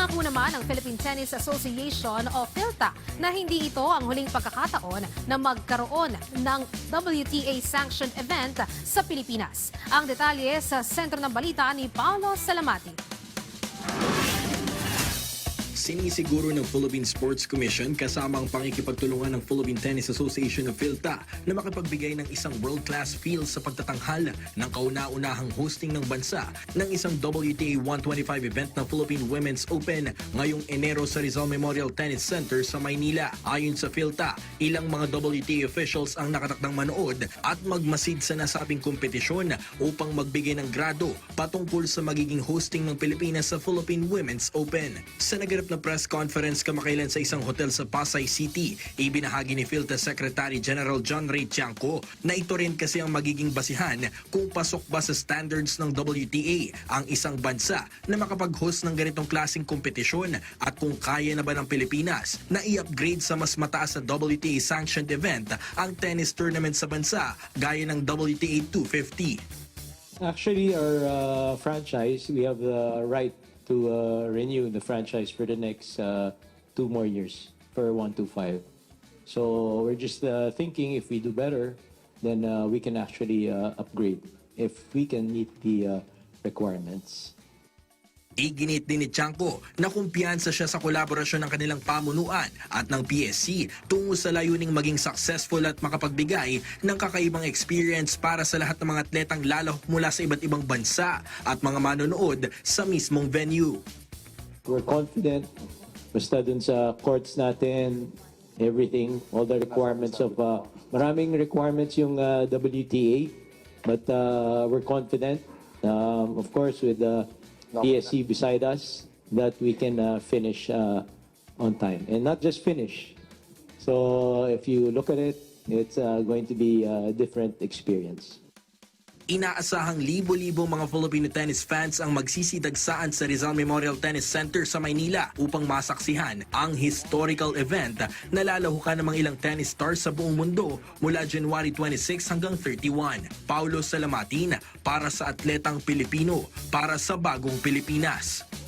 Nangako naman ang Philippine Tennis Association o PhilTA na hindi ito ang huling pagkakataon na magkaroon ng WTA-sanctioned event sa Pilipinas. Ang detalye sa sentro ng balita ni Paolo Salamati. Sinisiguro ng Philippine Sports Commission kasama ang pangikipagtulungan ng Philippine Tennis Association of PhilTA na makapagbigay ng isang world-class feel sa pagtatanghal ng kauna-unahang hosting ng bansa ng isang WTA 125 event ng Philippine Women's Open ngayong Enero sa Rizal Memorial Tennis Center sa Maynila. Ayon sa PhilTA, ilang mga WTA officials ang nakatakdang manood at magmasid sa nasabing kompetisyon upang magbigay ng grado patungkol sa magiging hosting ng Pilipinas sa Philippine Women's Open. Sa naganap na press conference kamakailan sa isang hotel sa Pasay City, ibinahagi ni PhilTA Secretary General John Ray Tiangco na ito rin kasi ang magiging basihan kung pasok ba sa standards ng WTA ang isang bansa na makapag-host ng ganitong klaseng kompetisyon at kung kaya na ba ng Pilipinas na i-upgrade sa mas mataas na WTA-sanctioned event ang tennis tournament sa bansa gaya ng WTA 250. Actually, our franchise, we have the right to renew the franchise for the next 2 more years for 125. So we're just thinking if we do better, then we can actually upgrade if we can meet the requirements. Iginit din ni Tiangco na kumpiyansa siya sa kolaborasyon ng kanilang pamunuan at ng PSC tungo sa layuning maging successful at makapagbigay ng kakaibang experience para sa lahat ng mga atletang lalahok mula sa iba't ibang bansa at mga manonood sa mismong venue. We're confident, basta dun sa courts natin, everything, all the requirements of, maraming requirements yung WTA, but we're confident, of course, with the PSC beside us, that we can finish on time. And not just finish. So if you look at it, it's going to be a different experience. Inaasahang libo-libong mga Filipino tennis fans ang magsisidagsaan sa Rizal Memorial Tennis Center sa Maynila upang masaksihan ang historical event na lalahukan ng mga ilang tennis stars sa buong mundo mula January 26 hanggang 31. Paulo Salamatin para sa atletang Pilipino, para sa bagong Pilipinas.